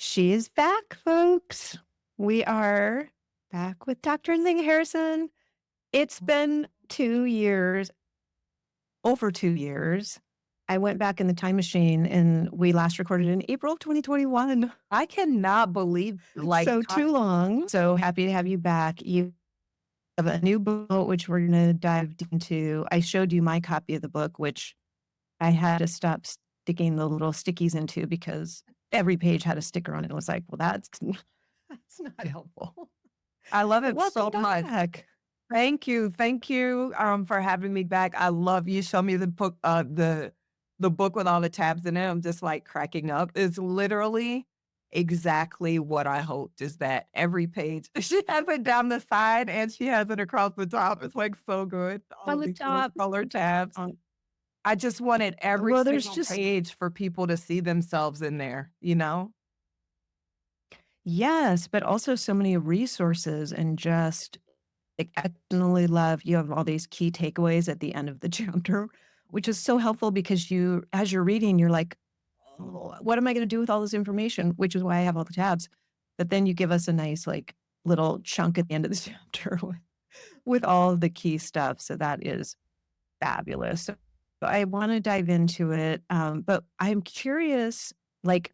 She is back, folks. We are back with Dr. Nzinga Harrison. It's been 2 years, over 2 years. I went back in the time machine and we last recorded in April 2021. I cannot believe So too long. So happy to have you back. You have a new book, which we're going to dive into. I showed you my copy of the book, which I had to stop sticking the little stickies into because every page had a sticker on it. It was like, well, that's not helpful. I love it so Welcome much. back. Thank you. Thank you for having me back. I love you. Show me the book the book with all the tabs in it. I'm just like cracking up. It's literally exactly what I hoped, is that every page she has it down the side and she has it across the top. It's like so good. All On the these little top. color tabs. I just wanted every Well, there's single just, page for people to see themselves in there, you know? yes, but also so many resources and just, like, I definitely love, you have all these key takeaways at the end of the chapter, which is so helpful because you, as you're reading, you're like, oh, what am I going to do with all this information? Which is why I have all the tabs. But then you give us a nice, like, little chunk at the end of the chapter with all of the key stuff. So that is fabulous. So I want to dive into it. But I'm curious, like,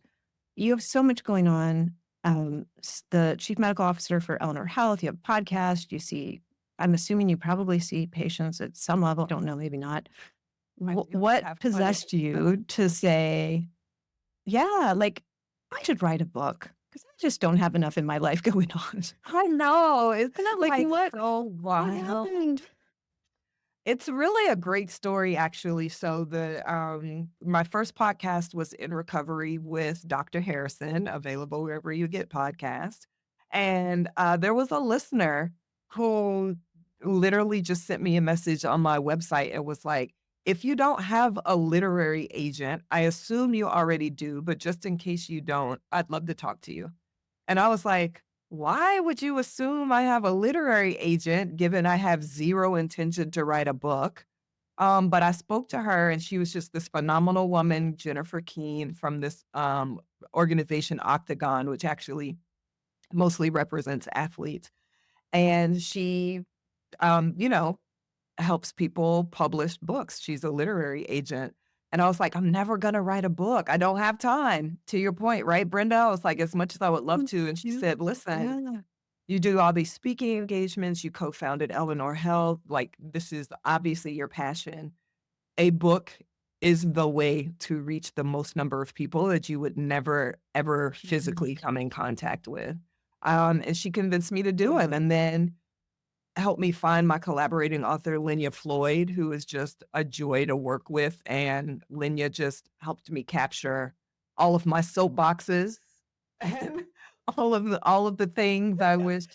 you have so much going on. The chief medical officer for Eleanor Health, you have a podcast, you see, I'm assuming you probably see patients at some level. I don't know, maybe not. What possessed you to say, yeah, like, I should write a book because I just don't have enough in my life going on. I know. Isn't it Like, like what so what wild? happened? It's really a great story, actually. So my first podcast was In Recovery with Dr. Harrison, available wherever you get podcasts. And there was a listener who literally just sent me a message on my website and was like, if you don't have a literary agent, I assume you already do, but just in case you don't, I'd love to talk to you. And I was like, why would you assume I have a literary agent given I have zero intention to write a book? But I spoke to her and she was just this phenomenal woman, Jennifer Keene, from this organization Octagon, which actually mostly represents athletes. And she, you know, helps people publish books. She's a literary agent. And I was like, I'm never going to write a book. I don't have time. To your point, right, Brenda? I was like, as much as I would love to. And she Yeah. said, listen, Yeah. you do all these speaking engagements. You co-founded Eleanor Health. Like, this is obviously your passion. A book is the way to reach the most number of people that you would never, ever physically come in contact with. And she convinced me to do it. And then helped me find my collaborating author, Linya Floyd, who is just a joy to work with. And Linya just helped me capture all of my soapboxes and all of the things I wish,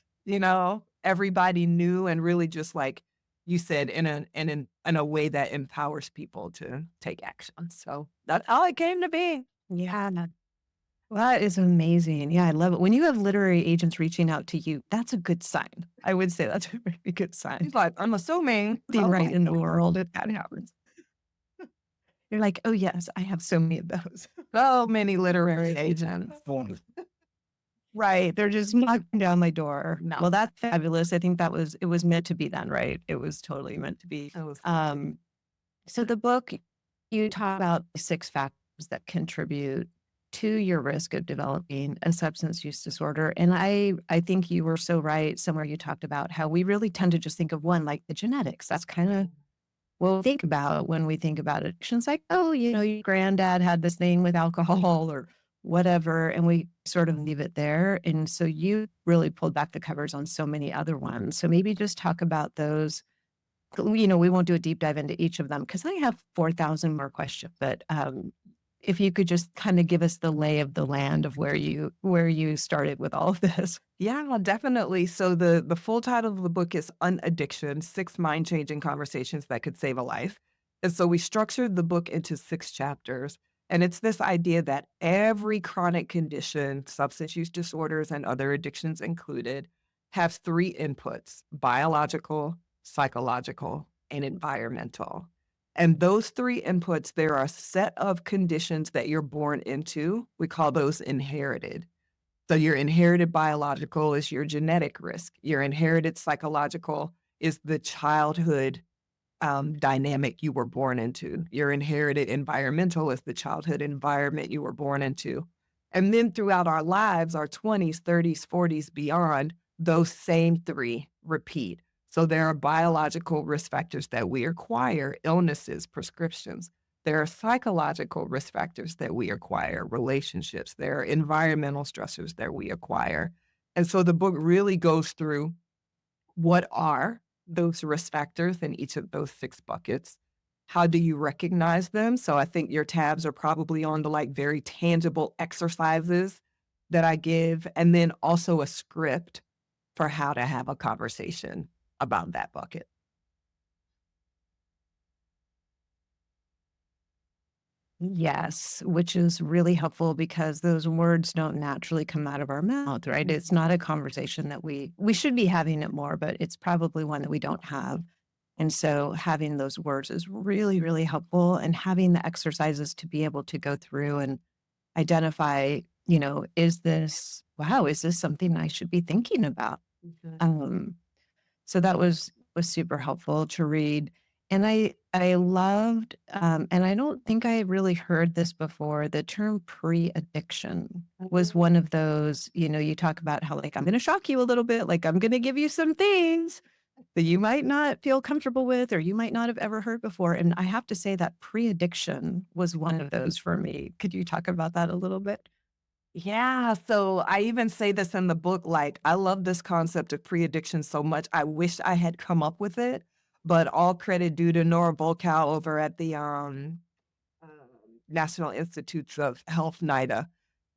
everybody knew, and really just like you said, in a way that empowers people to take action. So that's how it came to be. Yeah. That is amazing. Yeah, I love it. When you have literary agents reaching out to you, that's a good sign. I would say that's a very good sign. He's like, I'm assuming. Being right in the world if that happens. You're like, oh yes, I have so many of those. So many literary agents. Right. They're just knocking down my door. No. Well, that's fabulous. I think it was meant to be then, right? It was totally meant to be. So the book, you talk about the 6 factors that contribute to your risk of developing a substance use disorder. And I think you were so right. Somewhere you talked about how we really tend to just think of one, like the genetics. That's kind of what we think about when we think about addictions. Like, oh, your granddad had this thing with alcohol or whatever, and we sort of leave it there. And so you really pulled back the covers on so many other ones. So maybe just talk about those. We won't do a deep dive into each of them because I have 4,000 more questions, but if you could just kind of give us the lay of the land of where you started with all of this. Yeah, definitely. So the full title of the book is Unaddiction: 6 Mind-Changing Conversations That Could Save a Life. And so we structured the book into 6 chapters. And it's this idea that every chronic condition, substance use disorders and other addictions included, have 3 inputs: biological, psychological, and environmental. And those 3 inputs, there are a set of conditions that you're born into. We call those inherited. So your inherited biological is your genetic risk. Your inherited psychological is the childhood dynamic you were born into. Your inherited environmental is the childhood environment you were born into. And then throughout our lives, our 20s, 30s, 40s, beyond, those same three repeat. So there are biological risk factors that we acquire, illnesses, prescriptions. There are psychological risk factors that we acquire, relationships. There are environmental stressors that we acquire. And so the book really goes through what are those risk factors in each of those 6 buckets? How do you recognize them? So I think your tabs are probably on the, like, very tangible exercises that I give, and then also a script for how to have a conversation about that bucket. Yes, which is really helpful because those words don't naturally come out of our mouth, right? It's not a conversation that we should be having it more, but it's probably one that we don't have. And so having those words is really, really helpful and having the exercises to be able to go through and identify, is this something I should be thinking about? Mhm. Um, so that was super helpful to read. And I loved, and I don't think I really heard this before, the term pre-addiction was one of those, you talk about how, like, I'm gonna shock you a little bit, like, I'm gonna give you some things that you might not feel comfortable with or you might not have ever heard before. And I have to say that pre-addiction was one of those for me. Could you talk about that a little bit? Yeah, so I even say this in the book, like, I love this concept of pre-addiction so much, I wish I had come up with it, but all credit due to Nora Volkow over at the, um, National Institutes of Health, NIDA.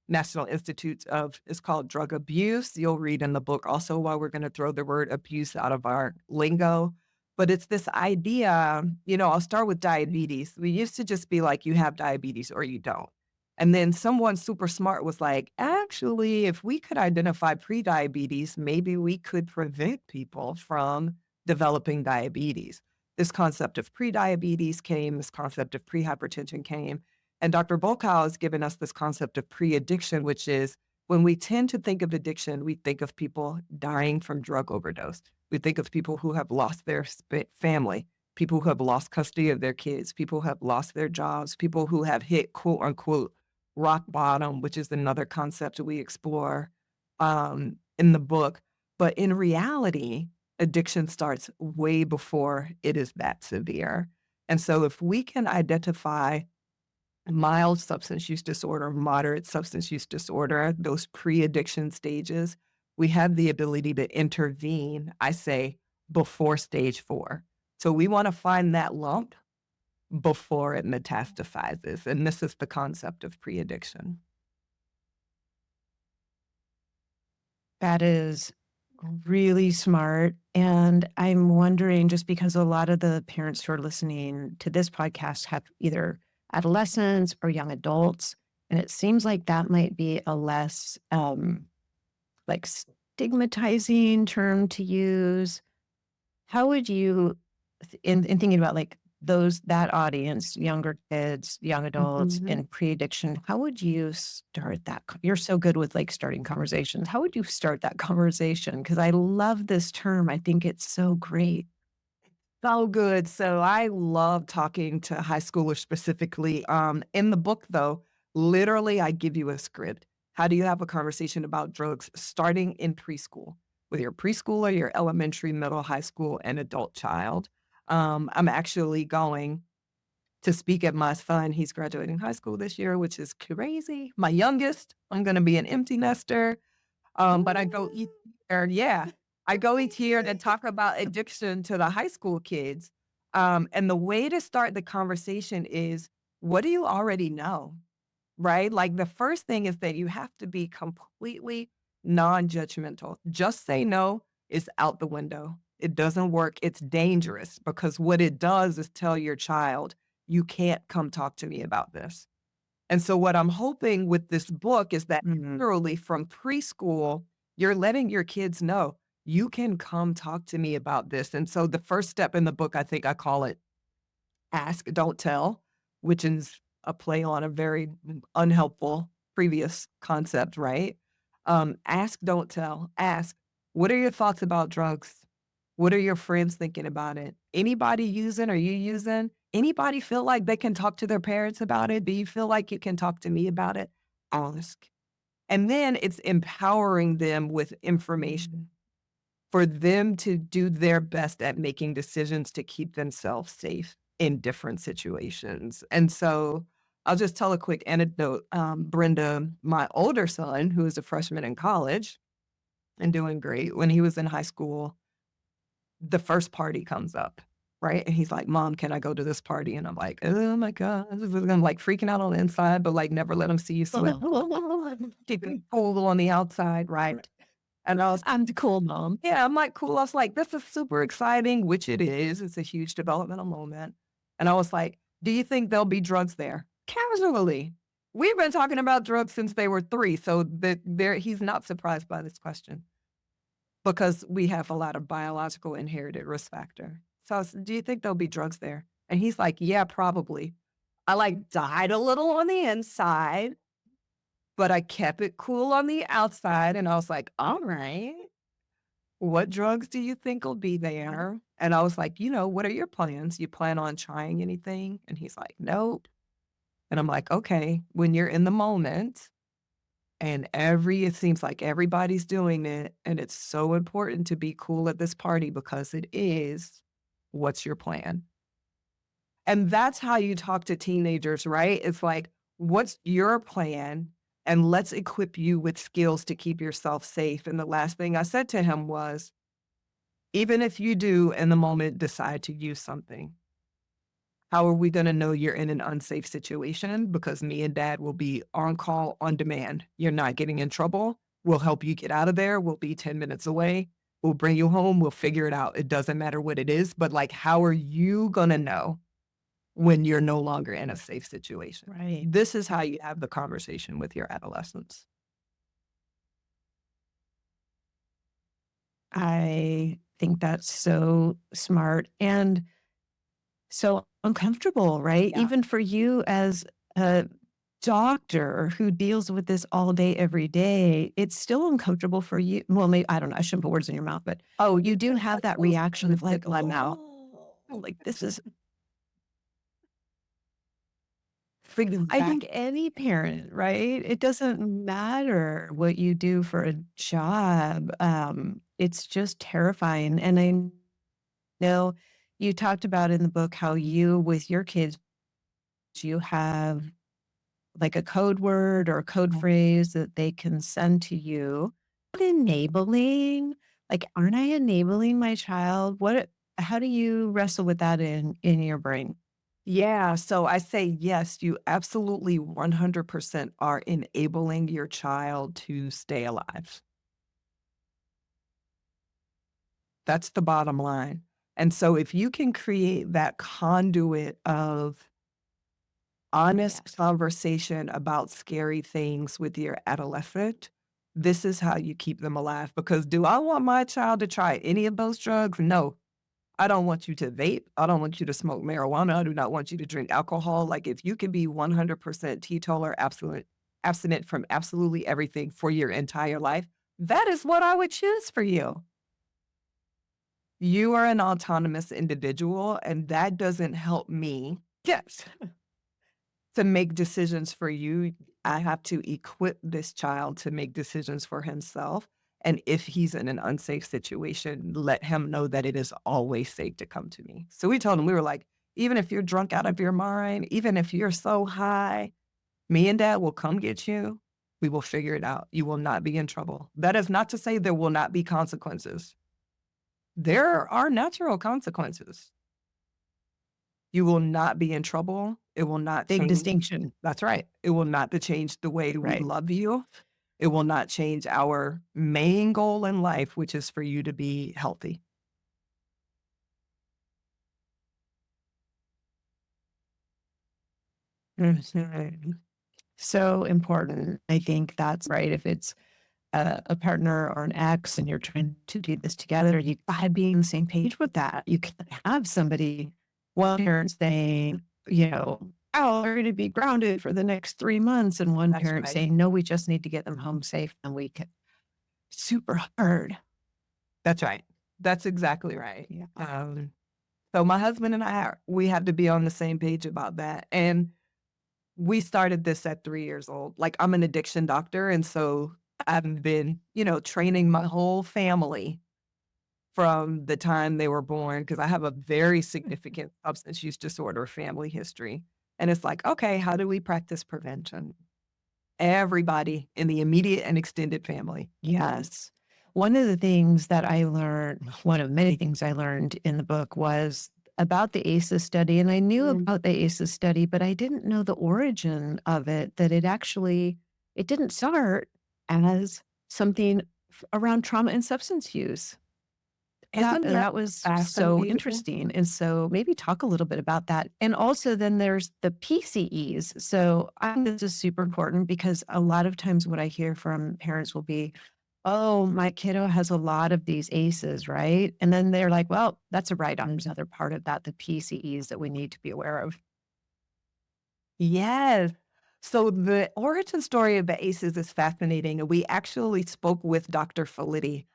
National Institutes of it's called drug abuse. You'll read in the book also why we're gonna throw the word abuse out of our lingo. But it's this idea, I'll start with diabetes. We used to just be like, you have diabetes or you don't. And then someone super smart was like, actually, if we could identify pre-diabetes, maybe we could prevent people from developing diabetes. This concept of pre-diabetes came, this concept of pre-hypertension came. And Dr. Volkow has given us this concept of pre-addiction, which is when we tend to think of addiction, we think of people dying from drug overdose. We think of people who have lost their family, people who have lost custody of their kids, people who have lost their jobs, people who have hit quote unquote rock bottom, which is another concept that we explore in the book. But in reality, addiction starts way before it is that severe. And so if we can identify mild substance use disorder, moderate substance use disorder, those pre-addiction stages, we have the ability to intervene, I say, before stage 4. So we wanna find that lump before it metastasizes, and this is the concept of pre-addiction. That is really smart. And I'm wondering, just because a lot of the parents who are listening to this podcast have either adolescents or young adults, and it seems like that might be a less like stigmatizing term to use. How would you, in thinking about like that audience, younger kids, young adults Mhm. in pre-addiction, how would you start that? You're so good with like starting conversations. How would you start that conversation? Because I love this term. I think it's so great. So good. So I love talking to high schoolers specifically. In the book, though, literally, I give you a script. How do you have a conversation about drugs starting in preschool with your preschooler, your elementary, middle, high school, and adult child? I'm actually going to speak at my son. He's graduating high school this year, which is crazy. My youngest, I'm going to be an empty nester. But I go each year yeah, I go each year to talk about addiction to the high school kids. And the way to start the conversation is, what do you already know? Right? Like the first thing is that you have to be completely non-judgmental. Just say no is out the window. It doesn't work. It's dangerous because what it does is tell your child, you can't come talk to me about this. And so what I'm hoping with this book is that Mhm. literally from preschool, you're letting your kids know, you can come talk to me about this. And so the first step in the book, I think I call it ask, don't tell, which is a play on a very unhelpful previous concept, right? Ask, don't tell. Ask, what are your thoughts about drugs? What are your friends thinking about it? Anybody using? Are you using? Anybody feel like they can talk to their parents about it? Do you feel like you can talk to me about it? Ask. And then it's empowering them with information for them to do their best at making decisions to keep themselves safe in different situations. And so I'll just tell a quick anecdote. Brenda, my older son, who is a freshman in college and doing great, when he was in high school, the first party comes up, right? And he's like, Mom, can I go to this party? And I'm like, oh my God. I'm like freaking out on the inside, but like never let him see you sweat. Keep it cool on the outside, right? And I was, I'm the cool mom. yeah, I'm like, cool. I was like, this is super exciting, which it is. It's a huge developmental moment. And I was like, do you think there'll be drugs there? Casually. We've been talking about drugs since they were 3. So he's not surprised by this question because we have a lot of biological inherited risk factor. So I was, do you think there'll be drugs there? And he's like, yeah, probably. I like died a little on the inside, but I kept it cool on the outside. And I was like, all right. What drugs do you think will be there? And I was like, what are your plans? You plan on trying anything? And he's like, nope. And I'm like, okay, when you're in the moment and it seems like everybody's doing it, and it's so important to be cool at this party because it is, what's your plan? And that's how you talk to teenagers, right? It's like, what's your plan? And let's equip you with skills to keep yourself safe. And the last thing I said to him was, even if you do in the moment decide to use something, how are we going to know you're in an unsafe situation? Because me and dad will be on call on demand. You're not getting in trouble. We'll help you get out of there. We'll be 10 minutes away. We'll bring you home. We'll figure it out. It doesn't matter what it is, but like, how are you going to know when you're no longer in a safe situation? Right. This is how you have the conversation with your adolescents. I think that's so smart and so uncomfortable, right? Yeah. Even for you as a doctor who deals with this all day, every day, it's still uncomfortable for you. Well, maybe, I don't know. I shouldn't put words in your mouth, but Oh, you do have that reaction of like, my mouth. oh, like this is, Figure I back. think any parent, right? It doesn't matter what you do for a job. It's just terrifying. And I know you talked about in the book how you, with your kids, you have like a code word or a code phrase that they can send to you. Enabling, like, aren't I enabling my child? How do you wrestle with that in your brain? Yeah, so I say yes, you absolutely 100% are enabling your child to stay alive. That's the bottom line. And so if you can create that conduit of honest conversation about scary things with your adolescent, this is how you keep them alive. Because do I want my child to try any of those drugs? No. I don't want you to vape. I don't want you to smoke marijuana. I do not want you to drink alcohol. Like if you can be 100% teetotaler, abstinent from absolutely everything for your entire life, that is what I would choose for you. You are an autonomous individual, and that doesn't help me. Yes. To make decisions for you, I have to equip this child to make decisions for himself. And if he's in an unsafe situation, let him know that it is always safe to come to me. So we told him, we were like, even if you're drunk out of your mind, even if you're so high, me and dad will come get you. We will figure it out. You will not be in trouble. That is not to say there will not be consequences. There are natural consequences. You will not be in trouble. It will not Big change. distinction, That's right. It will not to change the way we right? love you. It will not change our main goal in life, which is for you to be healthy. Mhm. So important. I think that's right. If it's a partner or an ex and you're trying to do this together, you gotta be on the same page with that. You can't have somebody, one parent saying, you know, "Oh, they're gonna be grounded for the next 3 months," and one That's parent right. saying, "No, we just need to get them home safe and we can." Super hard. That's right. That's exactly right. Yeah. So my husband and we have to be on the same page about that. And we started this at 3 years old. Like, I'm an addiction doctor, and so I've been, training my whole family from the time they were born because I have a very significant substance use disorder family history. And it's like, okay, how do we practice prevention? Everybody in the immediate and extended family. Yes. One of the things that I learned, one of many things I learned in the book was about the ACEs study. And I knew Mm. about the ACEs study, but I didn't know the origin of it, that it didn't start as something around trauma and substance use. Isn't that That was so fascinating? interesting, and so maybe talk a little bit about that, and also then there's the PCEs, so I think this is super important because a lot of times what I hear from parents will be, "Oh, my kiddo has a lot of these ACEs," right? And then they're like, "Well, that's a write-on, there's another part of that, the PCEs that we need to be aware of." Yes. So the origin story of the ACEs is fascinating, and we actually spoke with Dr. Felitti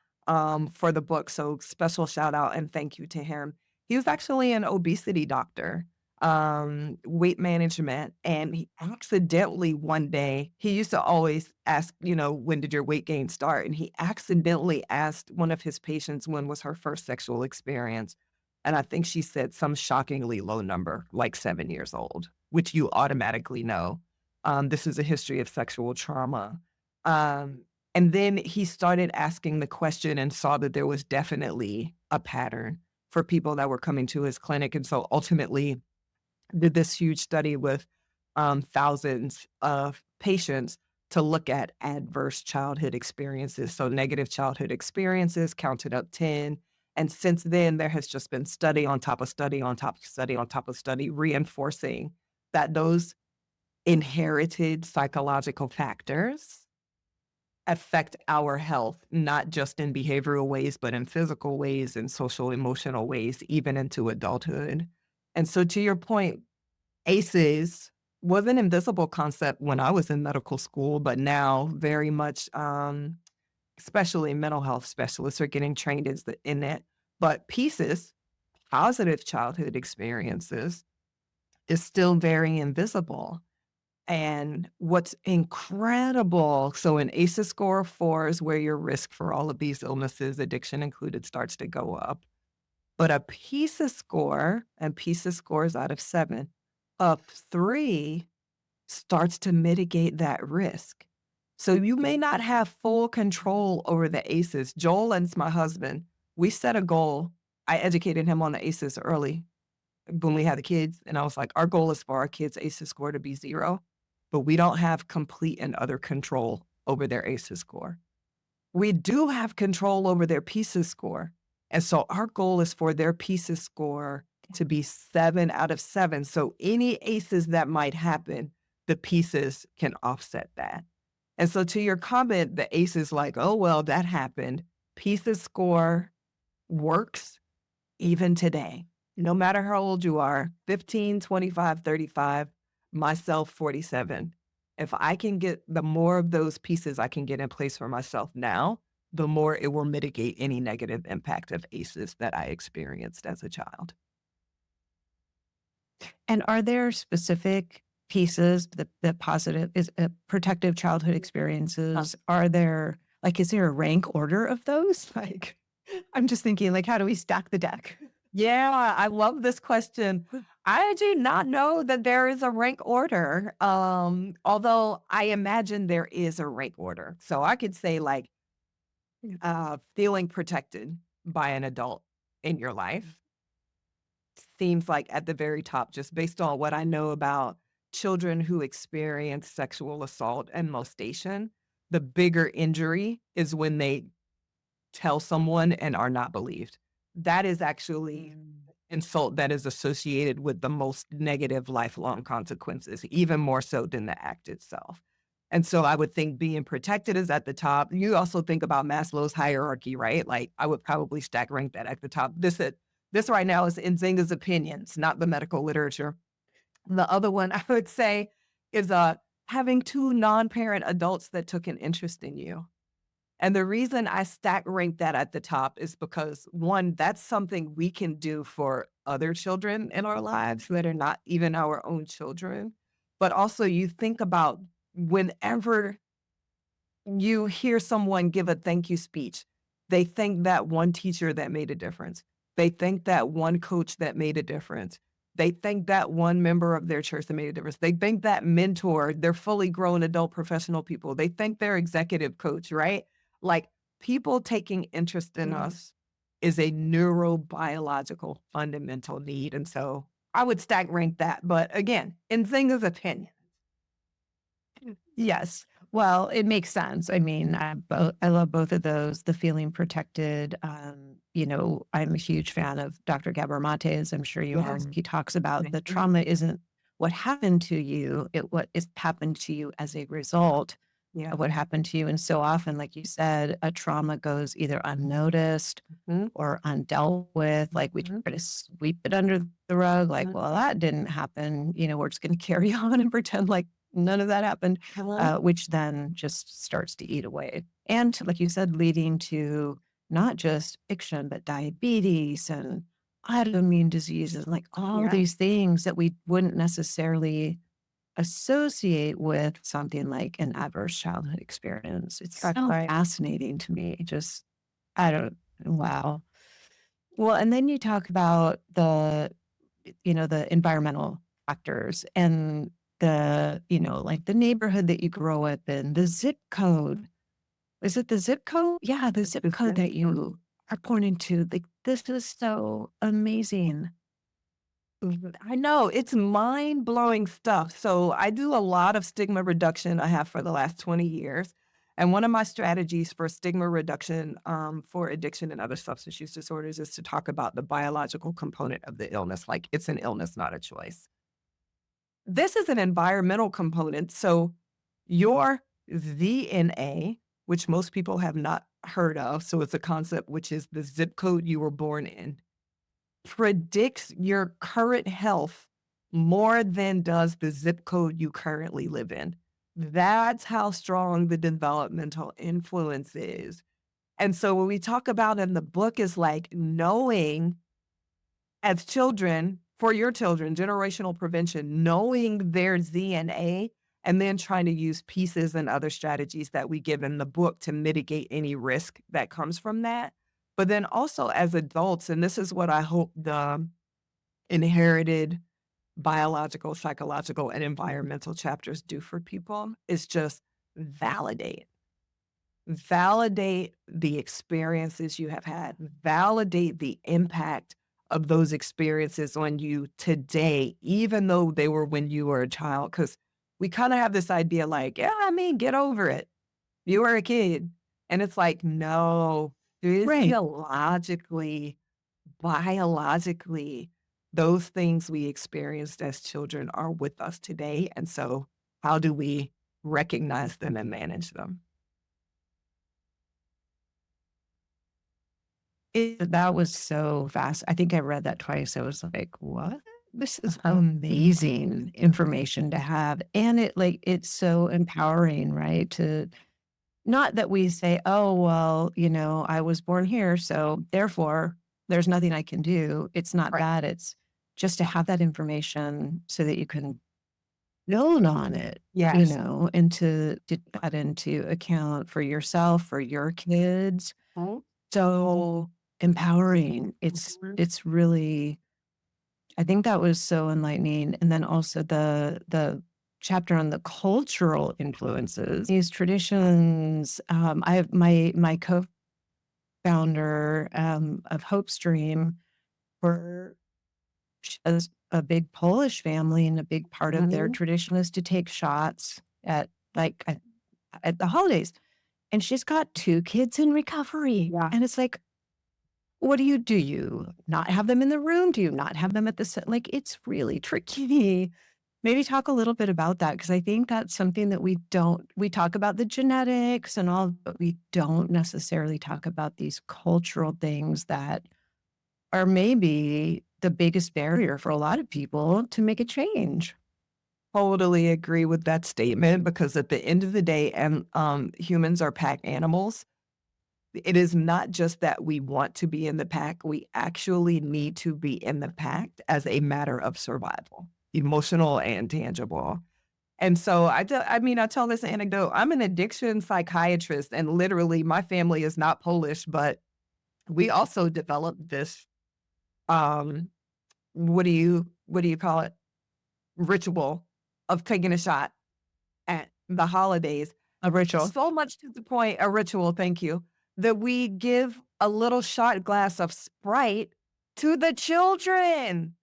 for the book. So special shout out and thank you to him. He was actually an obesity doctor, weight management, and he accidentally one day he used to always ask, when did your weight gain start? And he accidentally asked one of his patients when was her first sexual experience. And I think she said some shockingly low number, like 7 years old, which you automatically know. This is a history of sexual trauma. Um, and then he started asking the question and saw that there was definitely a pattern for people that were coming to his clinic. And so ultimately did this huge study with thousands of patients to look at adverse childhood experiences. So negative childhood experiences counted up 10. And since then, there has just been study on top of study on top of study on top of study reinforcing that those inherited psychological factors affect our health, not just in behavioral ways, but in physical ways and social emotional ways, even into adulthood. And so, to your point, ACEs was an invisible concept when I was in medical school, but now very much, especially mental health specialists are getting trained in it. But pieces, positive childhood experiences, is still very invisible. And what's incredible, so an ACEs score of 4 is where your risk for all of these illnesses, addiction included, starts to go up. But a PISA score, and PISA scores out of 7, of 3 starts to mitigate that risk. So you may not have full control over the ACEs. Joel and my husband, we set a goal. I educated him on the ACEs early when we had the kids, and I was like, "Our goal is for our kids' ACEs score to be 0, but we don't have complete and utter control over their ACEs score. We do have control over their PISA score, and so our goal is for their PISA score to be 7 out of 7, so any ACEs that might happen, the pieces can offset that. And so to your comment, the ACEs like, "Oh, well, that happened." PISA score works even today. No matter how old you are, 15, 25, 35, myself, 47. If I can get the more of those pieces I can get in place for myself now, the more it will mitigate any negative impact of ACEs that I experienced as a child. And are there specific pieces, the positive is protective childhood Uh, experiences, are there like, is there a rank order of those? Like, I'm just thinking, like, how do we stack the deck? Yeah, I love this question. I do not know that there is a rank order, although I imagine there is a rank order. So I could say, like, feeling protected by an adult in your life seems like at the very top, just based on what I know about children who experience sexual assault and molestation. The bigger injury is when they tell someone and are not believed. That is actually insult that is associated with the most negative lifelong consequences, even more so than the act itself. And so I would think being protected is at the top. You also think about Maslow's hierarchy, right? Like I would probably stack rank that at the top. This right now is Nzinga's opinions, not the medical literature. The other one I would say is having two non-parent adults that took an interest in you. And the reason I stack rank that at the top is because one, that's something we can do for other children in our lives that are not even our own children. But also, you think about whenever you hear someone give a thank you speech, they thank that one teacher that made a difference. They thank that one coach that made a difference. They thank that one member of their church that made a difference. They thank that mentor, they're fully grown adult professional people. They thank their executive coach, right? Like people taking interest in us is a neurobiological fundamental need. And so I would stack rank that. But again, in Zinga's opinion. Yes. Well, it makes sense. I mean, I love both of those. The feeling protected. I'm a huge fan of Dr. Gabor Mate, as I'm sure you are. Yes. He talks about the Mhm. trauma isn't what happened to you; it what is happened to you as a result Yeah. of what happened to you. And so often, like you said, a trauma goes either unnoticed Mhm. or undealt with. Like we Mhm. try to sweep it under the rug, like, Mhm. well, that didn't happen. We're just going to carry on and pretend like none of that happened, Mhm. which then just starts to eat away. And like you said, leading to not just addiction, but diabetes and autoimmune diseases, like all Yeah. these things that we wouldn't necessarily associate with something like an adverse childhood experience. It's That's so right. fascinating to me. Just, I don't, wow. Well, and then you talk about the environmental factors and like the neighborhood that you grow up in, the zip code. Is it the zip code? Yeah, the zip code that you are pointing to. Like, this is so amazing. Mhm. I know it's mind blowing stuff. So I do a lot of stigma reduction. I have for the last 20 years. And one of my strategies for stigma reduction for addiction and other substance use disorders is to talk about the biological component of the illness. Like it's an illness, not a choice. This is an environmental component. So your DNA, which most people have not heard of, so it's a concept which is the zip code you were born in, predicts your current health more than does the zip code you currently live in. That's how strong the developmental influence is. And so what we talk about in the book is like knowing as children, for your children, generational prevention, knowing their DNA and then trying to use pieces and other strategies that we give in the book to mitigate any risk that comes from that. But then also as adults, and this is what I hope the inherited biological, psychological, and environmental chapters do for people, is just validate. Validate the experiences you have had. Validate the impact of those experiences on you today, even though they were when you were a child. Because we kind of have this idea like, yeah, I mean, get over it. You were a kid. And it's like, no, Right. physiologically, biologically, those things we experienced as children are with us today. And so, how do we recognize them and manage them? That was so fast. I think I read that twice. I was like, "What? This is amazing information to have." And it's so empowering, right? To not that we say, "Oh, well, I was born here, so therefore there's nothing I can do." It's not Right. that. It's just to have that information so that you can build on it, Yes. and to take that into account for yourself, for your kids. Mhm. So empowering. It's Mhm. it's really I think that was so enlightening. And then also the chapter on the cultural influences. These traditions, I have my co-founder of Hope Stream were she has a big Polish family, and a big part of their Mhm. tradition is to take shots at the holidays. And she's got 2 kids in recovery. Yeah. And it's like, what do? Do you not have them in the room? Do you not have them at the set? Like, it's really tricky. Maybe talk a little bit about that, because I think that's something that we talk about the genetics and all, but we don't necessarily talk about these cultural things that are maybe the biggest barrier for a lot of people to make a change. Totally agree with that statement because at the end of the day, and humans are pack animals. It is not just that we want to be in the pack, we actually need to be in the pack as a matter of survival, emotional and tangible. And so I tell this anecdote. I'm an addiction psychiatrist, and literally my family is not Polish, but we also developed this, um, what do you call it? Ritual of taking a shot at the holidays. A ritual. So much to the point, a ritual, thank you, that we give a little shot glass of Sprite to the children.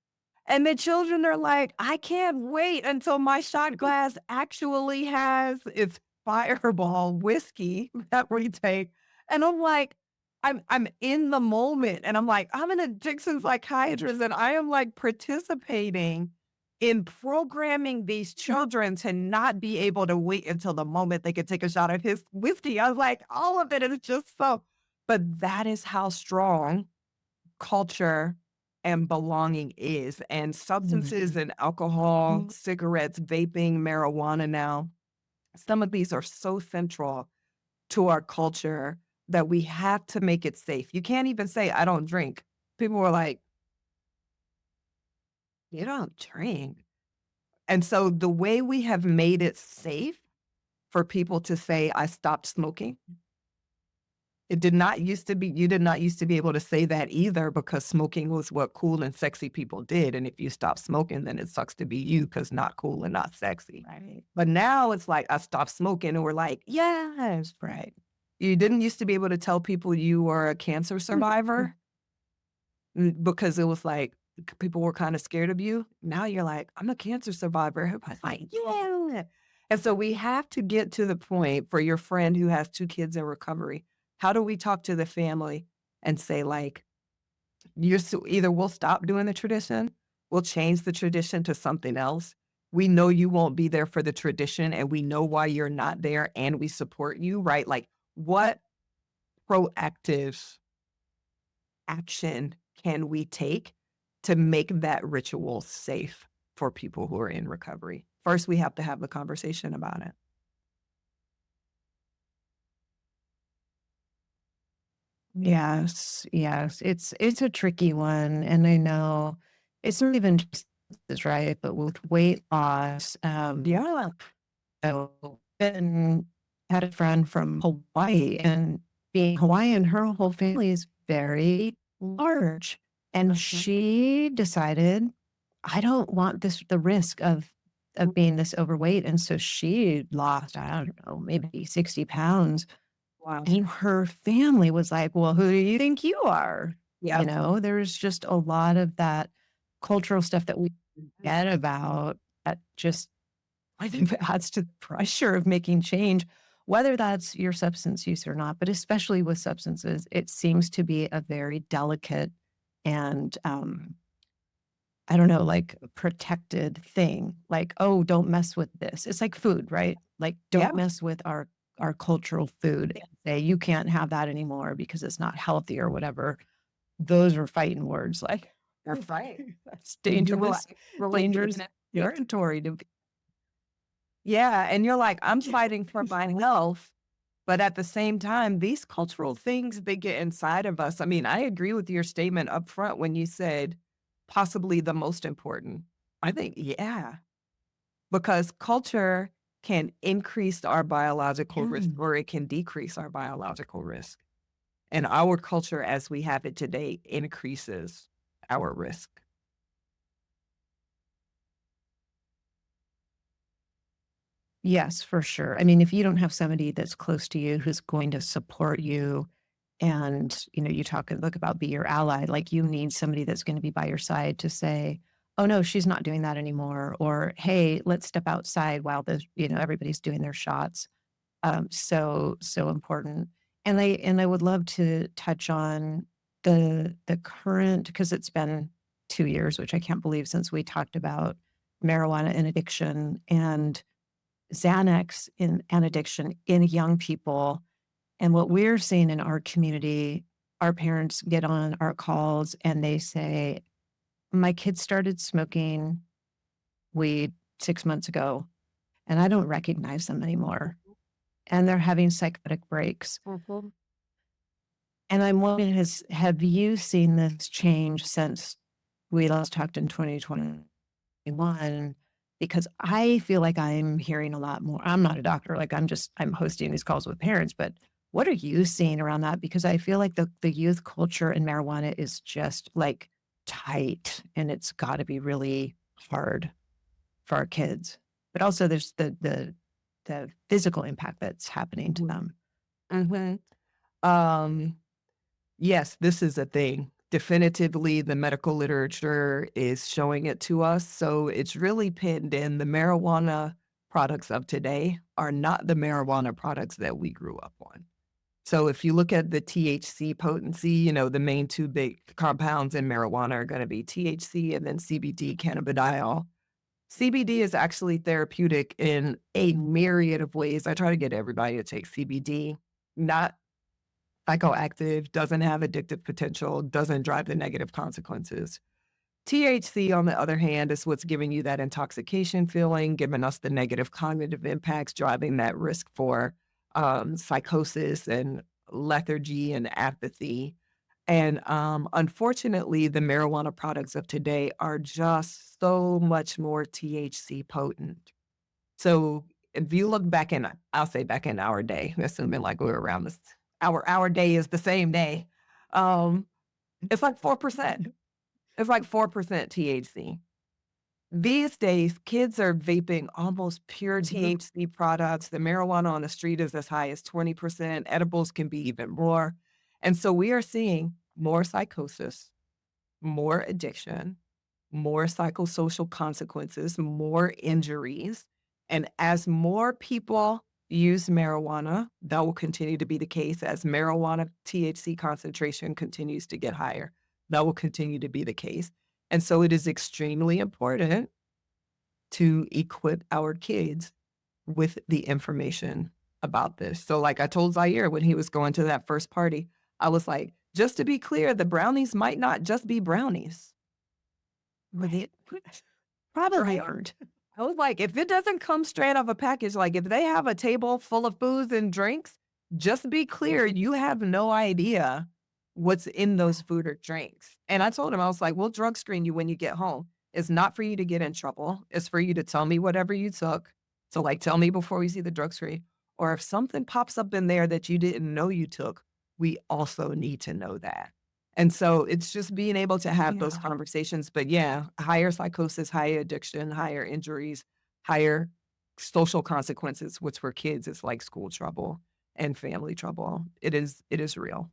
And the children are like, "I can't wait until my shot glass actually has its Fireball whiskey that we take." And I'm like, I'm in the moment, and I'm like, I'm an addiction psychiatrist, and I am, like, participating in programming these children to not be able to wait until the moment they could take a shot of his whiskey. I was like, all of it is just so, but that is how strong culture and belonging is, and Mhm. substances and alcohol, cigarettes, vaping, marijuana now, some of these are so central to our culture that we have to make it safe. You can't even say, "I don't drink." People were like, "You don't drink?" And so the way we have made it safe for people to say, "I stopped smoking." It did not used to be you did not used to be able to say that either because smoking was what cool and sexy people did, and if you stop smoking, then it sucks to be you because not cool and not sexy. Right. But now it's like, "I stopped smoking," and we're like, "Yes." Right. You didn't used to be able to tell people you were a cancer survivor, because it was like, people were kinda scared of you. Now you're like, "I'm a cancer survivor." Everybody's like, "Yeah." And so we have to get to the point for your friend who has 2 kids in recovery. How do we talk to the family and say, like, either we'll stop doing the tradition, we'll change the tradition to something else. We know you won't be there for the tradition, and we know why you're not there, and we support you, right? Like, what proactive action can we take to make that ritual safe for people who are in recovery? First, we have to have the conversation about it. Yes, yes. It's a tricky one, and I know it's not even just this, right? But with weight loss, Yeah. so and had a friend from Hawaii, and being Hawaiian, her whole family is very large, and Mhm. she decided, I don't want the risk of being this overweight, and so she lost, I don't know, maybe 60 pounds, Wow. and her family was like, "Well, who do you think you are?" You Yep. know, there's just a lot of that cultural stuff that we forget about that just, I think, adds to the pressure of making change, whether that's your substance use or not, but especially with substances, it seems to be a very delicate and, I don't know, like, protected thing. Like, "Oh, don't mess with this." It's like food, right? Like, don't Yep. mess with our cultural food and say, "You can't have that anymore because it's not healthy," or whatever. Those are fighting words, like, That's right. that's And you will dangerous, really be in dangerous it. territory to be. Yeah, and you're like, "I'm fighting for my health," but at the same time, these cultural things, they get inside of us. I mean, I agree with your statement up front when you said possibly the most important. I think, yeah, because culture can increase our biological Yeah. risk or it can decrease our biological risk. And our culture as we have it today increases our risk. Yes, for sure. I mean, if you don't have somebody that's close to you who's going to support you and, you talk and look about be your ally, like you need somebody that's going to be by your side to say, "Oh no, she's not doing that anymore," or "Hey, let's step outside while everybody's doing their shots." So important. And I would love to touch on the current, because it's been 2 years, which I can't believe, since we talked about marijuana and addiction and Xanax in and addiction in young people. And what we're seeing in our community, our parents get on our calls and they say, my kids started smoking weed 6 months ago, and I don't recognize them anymore, and they're having psychotic breaks. Mhm. And I'm wondering, have you seen this change since we last talked in 2021? Because I feel like I'm hearing a lot more. I'm not a doctor, like, I'm hosting these calls with parents, but what are you seeing around that? Because I feel like the youth culture in marijuana is just, like, tight, and it's gotta be really hard for our kids. But also there's the physical impact that's happening to them. Mhm. Um, yes, this is a thing. Definitively, the medical literature is showing it to us. So it's really pinned in the marijuana products of today are not the marijuana products that we grew up on. So if you look at the THC potency, the main two big compounds in marijuana are going to be THC and then CBD, cannabidiol. CBD is actually therapeutic in a myriad of ways. I try to get everybody to take CBD, not psychoactive, doesn't have addictive potential, doesn't drive the negative consequences. THC, on the other hand, is what's giving you that intoxication feeling, giving us the negative cognitive impacts, driving that risk for psychosis and lethargy and apathy. And unfortunately, the marijuana products of today are just so much more THC potent. So if you look back in, I'll say back in our day, assuming like we're around this, our day is the same day. Um, it's like 4%. It's like 4% THC. These days, kids are vaping almost pure THC products. The marijuana on the street is as high as 20%. Edibles can be even more. And so we are seeing more psychosis, more addiction, more psychosocial consequences, more injuries. And as more people use marijuana, that will continue to be the case. As marijuana THC concentration continues to get higher, that will continue to be the case. And so it is extremely important to equip our kids with the information about this. So, like I told Zaire when he was going to that first party, I was like, just to be clear, the brownies might not just be brownies. With it probably Right. aren't. I was like, if it doesn't come straight off a package, like if they have a table full of foods and drinks, just be clear, you have no idea what's in those food or drinks. And I told him, I was like, we'll drug screen you when you get home. It's not for you to get in trouble. It's for you to tell me whatever you took. So like tell me before we see the drug screen. Or if something pops up in there that you didn't know you took, we also need to know that. And so it's just being able to have those Yeah. conversations. But yeah, higher psychosis, higher addiction, higher injuries, higher social consequences, which for kids is like school trouble and family trouble. It is real.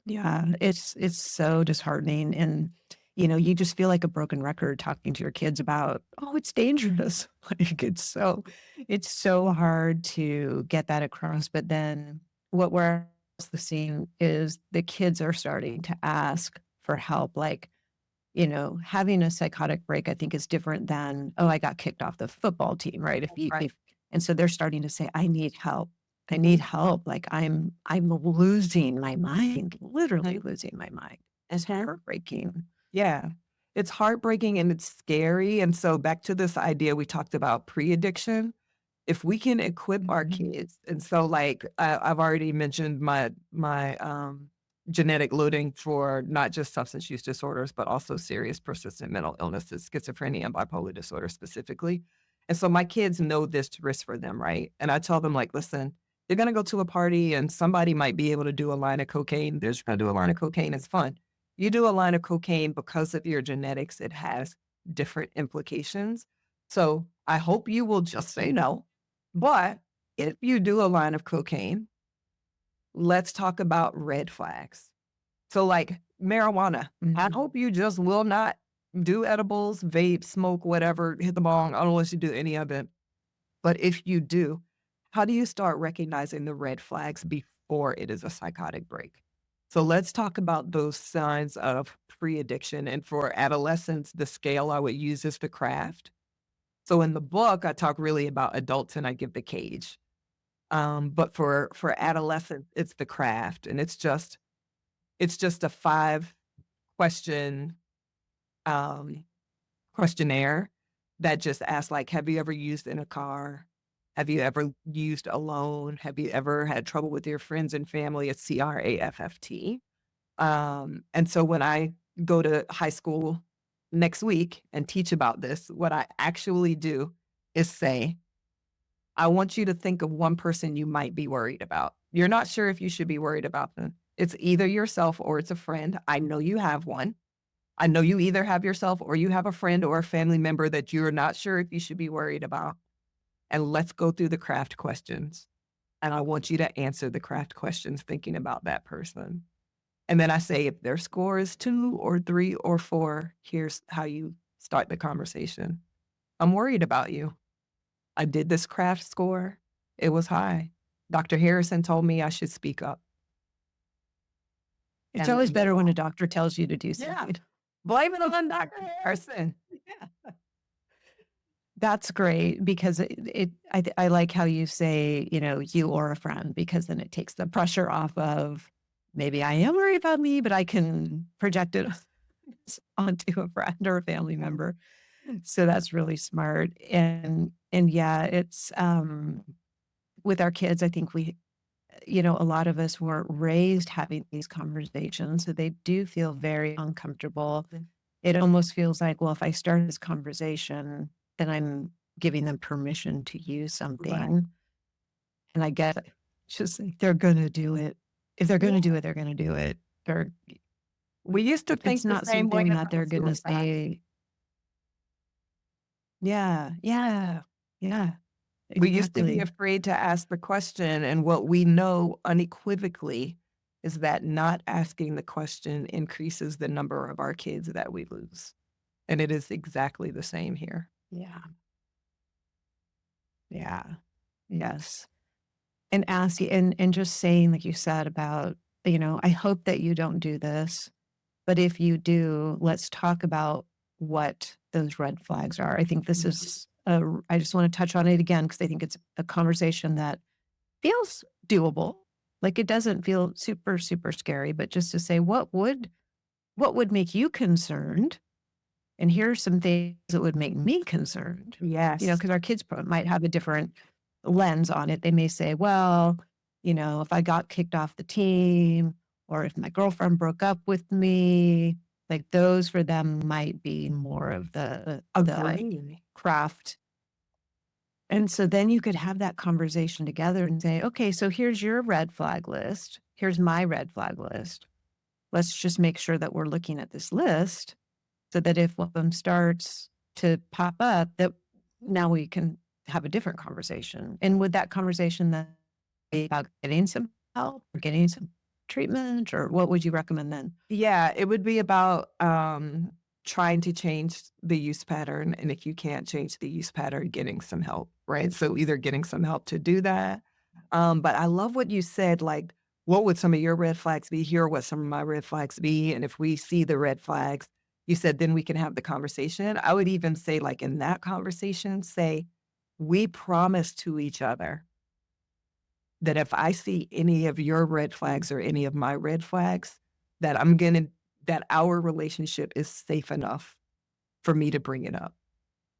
Yeah, it's so disheartening, and, you just feel like a broken record talking to your kids about, "Oh, it's dangerous." Like, it's so hard to get that across, but then what we're also seeing is the kids are starting to ask for help, like, having a psychotic break, I think, is different than, "Oh, I got kicked off the football team," right? Right. If and so they're starting to say, "I need help. I need help. Like, I'm losing my mind, literally Mhm. losing my mind." It's heartbreaking. Yeah. It's heartbreaking and it's scary. And so back to this idea we talked about pre-addiction, if we can equip our Mhm. kids, and so like I've already mentioned my genetic loading for not just substance use disorders, but also serious persistent mental illnesses, schizophrenia and bipolar disorder specifically. And so my kids know this risk for them, right? And I tell them like, listen, they're gonna go to a party and somebody might be able to do a line of cocaine. They're just gonna do a line of cocaine. It's fun. You do a line of cocaine because of your genetics, it has different implications. So I hope you will just say no. But if you do a line of cocaine, let's talk about red flags. So, like marijuana, I Mhm. hope you just will not do edibles, vape, smoke, whatever, hit the bong. I don't want you to do any of it. But if you do, how do you start recognizing the red flags before it is a psychotic break? So let's talk about those signs of pre addiction. And for adolescents, the scale I would use is the craft. So in the book, I talk really about adults and I give the cage. But for adolescents, it's the craft, and it's just a 5 question um, questionnaire that just asks, like, have you ever used in a car? Have you ever used alone? Have you ever had trouble with your friends and family? It's CRAFFT. And so when I go to high school next week and teach about this, what I actually do is say, I want you to think of one person you might be worried about. You're not sure if you should be worried about them. It's either yourself or it's a friend. I know you have one. I know you either have yourself or you have a friend or a family member that you're not sure if you should be worried about. And let's go through the craft questions. And I want you to answer the craft questions thinking about that person. And then I say, if their score is 2 or 3 or 4, here's how you start the conversation. I'm worried about you. I did this craft score. It was high. Dr. Harrison told me I should speak up. It's And always then better when a doctor tells you to do yeah, something. blame it on Dr. Harrison. Yeah. That's great because I like how you say, you or a friend, because then it takes the pressure off of maybe I am worried about me, but I can project it onto a friend or a family member. So that's really smart. And yeah, it's with our kids, I think a lot of us weren't raised having these conversations, so they do feel very uncomfortable. It almost feels like, well, if I start this conversation, then I'm giving them permission to use Right. something. And I guess it's just like they're gonna do it. If they're Yeah. gonna do it, they're gonna do it. They're We used to it's think the not same way something that they're about gonna suicide. say, yeah, yeah, yeah, We used to be exactly. afraid to ask the question, and what we know unequivocally is that not asking the question increases the number of our kids that we lose, and it is exactly the same here. Yeah, yeah, yes. And ask and just saying, like you said about, I hope that you don't do this, but if you do, let's talk about what those red flags are. I think this Mhm. is I just want to touch on it again because I think it's a conversation that feels doable. Like it doesn't feel super, super scary, but just to say what would make you concerned? And here are some things that would make me concerned, Yes. because our kids might have a different lens on it. They may say, well, if I got kicked off the team or if my girlfriend broke up with me, like those for them might be more of the Agree. craft. And so then you could have that conversation together and say, okay, so here's your red flag list. Here's my red flag list. Let's just make sure that we're looking at this list so that if one of them starts to pop up, that now we can have a different conversation. And would that conversation then be about getting some help or getting some treatment, or what would you recommend then? Yeah, it would be about, trying to change the use pattern, and if you can't change the use pattern, getting some help, right? So either getting some help to do that, but I love what you said, like, what would some of your red flags be? Here are what some of my red flags be, and if we see the red flags, you said, then we can have the conversation. I would even say, like, in that conversation, say, "We promise to each other that if I see any of your red flags or any of my red flags, that I'm gonna that our relationship is safe enough for me to bring it up.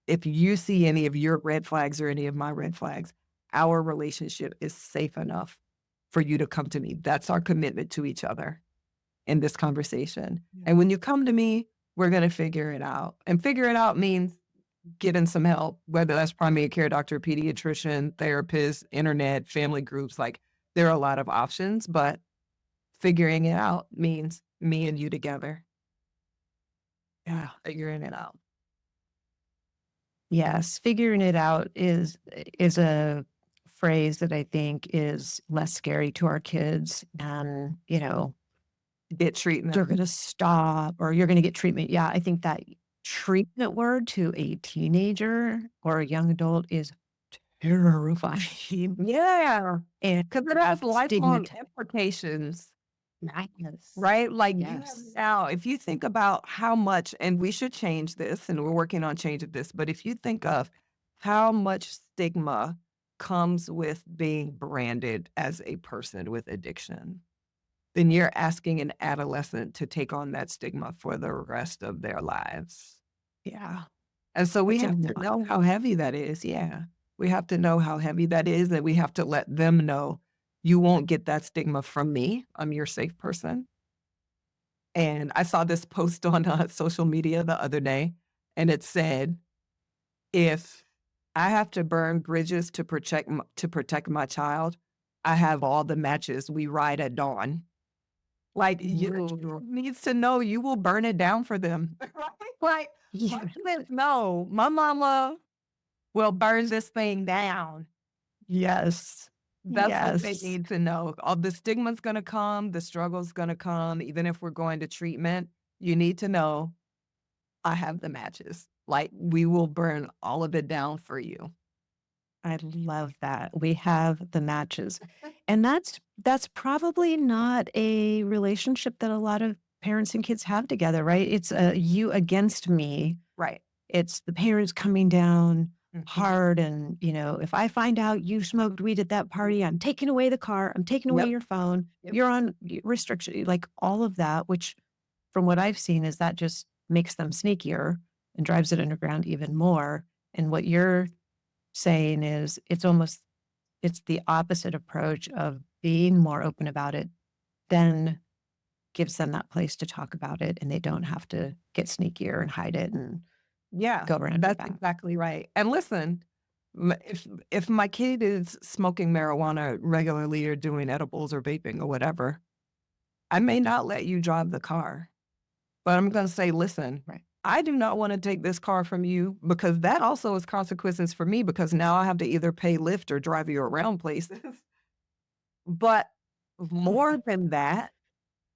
If you see any of your red flags or any of my red flags, our relationship is safe enough for you to come to me. That's our commitment to each other in this conversation. Yeah. And when you come to me, we're gonna figure it out. And figure it out means getting some help, whether that's primary care doctor, pediatrician, therapist, internet, family groups, like, there are a lot of options, but figuring it out means me and you together. Yeah. Figuring it out. Yes. Figuring it out is a phrase that I think is less scary to our kids. And, Get treatment. they're gonna stop or you're gonna get treatment. Yeah, I think that treatment word to a teenager or a young adult is terrifying Yeah, and because it has lifelong stigmatizing. implications, Yes. right? Like, you have Yes. now, if you think about how much, and we should change this, and we're working on changing this, but if you think of how much stigma comes with being branded as a person with addiction, then you're asking an adolescent to take on that stigma for the rest of their lives. Yeah. And so we That's a have to lot. know how heavy that is. Yeah. We have to know how heavy that is, and we have to let them know you won't get that stigma from me. I'm your safe person. And I saw this post on social media the other day, and it said, if I have to burn bridges to protect my child, I have all the matches. We ride at dawn. Like, your Ooh. child needs to know you will burn it down for them. Right? Like, my Yeah. kids know my mama will burn this thing down. Yes. That's what they Yes. need to know. All the stigma's gonna come, the struggle's gonna come, even if we're going to treatment, you need to know, I have the matches. Like, we will burn all of it down for you. I love that. We have the matches. And that's probably not a relationship that a lot of parents and kids have together, right? It's a you against me. Right. It's the parents coming down Mhm. hard and, if I find out you smoked weed at that party, I'm taking away the car, I'm taking away Yep. your phone, Yep. you're on restriction, like all of that, which from what I've seen is that just makes them sneakier and drives it underground even more. And what you're saying is it's the opposite approach of being more open about it, then gives them that place to talk about it and they don't have to get sneakier and hide it and Yeah, go around your that's back. exactly right. And listen, if my kid is smoking marijuana regularly or doing edibles or vaping or whatever, I may not let you drive the car. But I'm gonna say, "Listen, Right. I do not wanna take this car from you because that also has consequences for me because now I have to either pay Lyft or drive you around places. But more than that,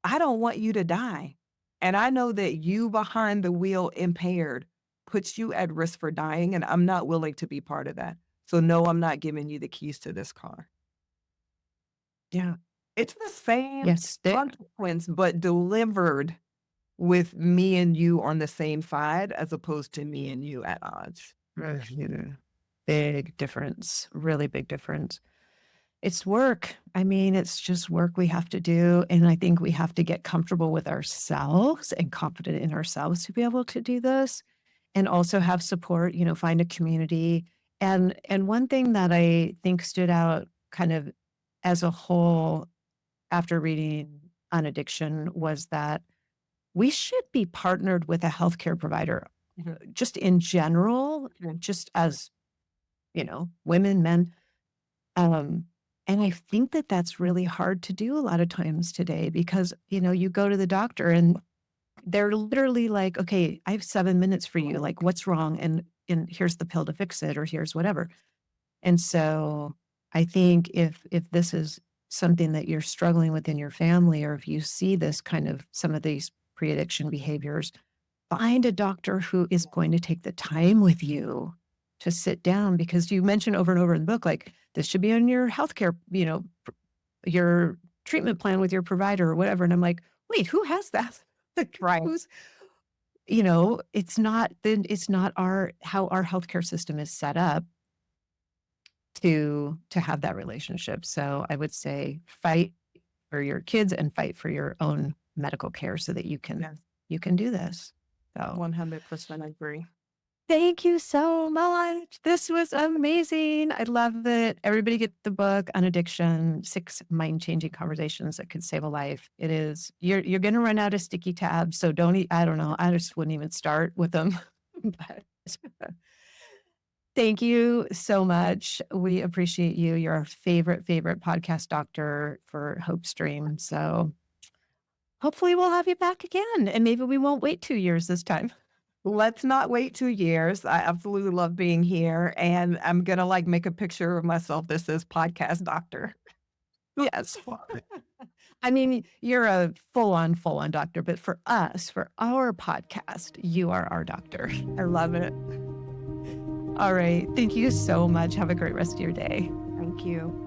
I don't want you to die. And I know that you behind the wheel impaired puts you at risk for dying, and I'm not willing to be part of that. So, no, I'm not giving you the keys to this car." Yeah. It's the same Yes, stick. consequence, but delivered with me and you on the same side as opposed to me and you at odds. Mhm. Big difference, really big difference. It's work. I mean, it's just work we have to do, and I think we have to get comfortable with ourselves and confident in ourselves to be able to do this, and also have support, find a community. And one thing that I think stood out kind of as a whole after reading on addiction was that we should be partnered with a healthcare provider, Mhm. just in general, Mhm. just as, women, men. Um, and I think that that's really hard to do a lot of times today because, you go to the doctor and they're literally like, okay, I have 7 minutes for you. Like, what's wrong? And here's the pill to fix it, or here's whatever. And so I think if this is something that you're struggling with in your family, or if you see this kind of some of these pre-addiction behaviors, find a doctor who is going to take the time with you to sit down because you mentioned over and over in the book, like this should be on your healthcare, your treatment plan with your provider or whatever. And I'm like, wait, who has that? Like, Right. who's, it's not our how our healthcare system is set up to have that relationship. So I would say fight for your kids and fight for your own medical care so that Yes. you can do this. So 100% agree. thank you so much. This was amazing. I love it. Everybody get the book on addiction, 6 mind-changing conversations that could save a life. It is you're gonna run out of sticky tabs. So I don't know. I just wouldn't even start with them. But thank you so much. We appreciate you. You're our favorite podcast doctor for Hope Stream. So hopefully we'll have you back again. And maybe we won't wait 2 years this time. Let's not wait 2 years. I absolutely love being here, and I'm gonna, like, make a picture of myself that says podcast doctor. Yes. I mean, you're a full on doctor, but for us, for our podcast, you are our doctor. I love it. All right. Thank you so much. Have a great rest of your day. Thank you.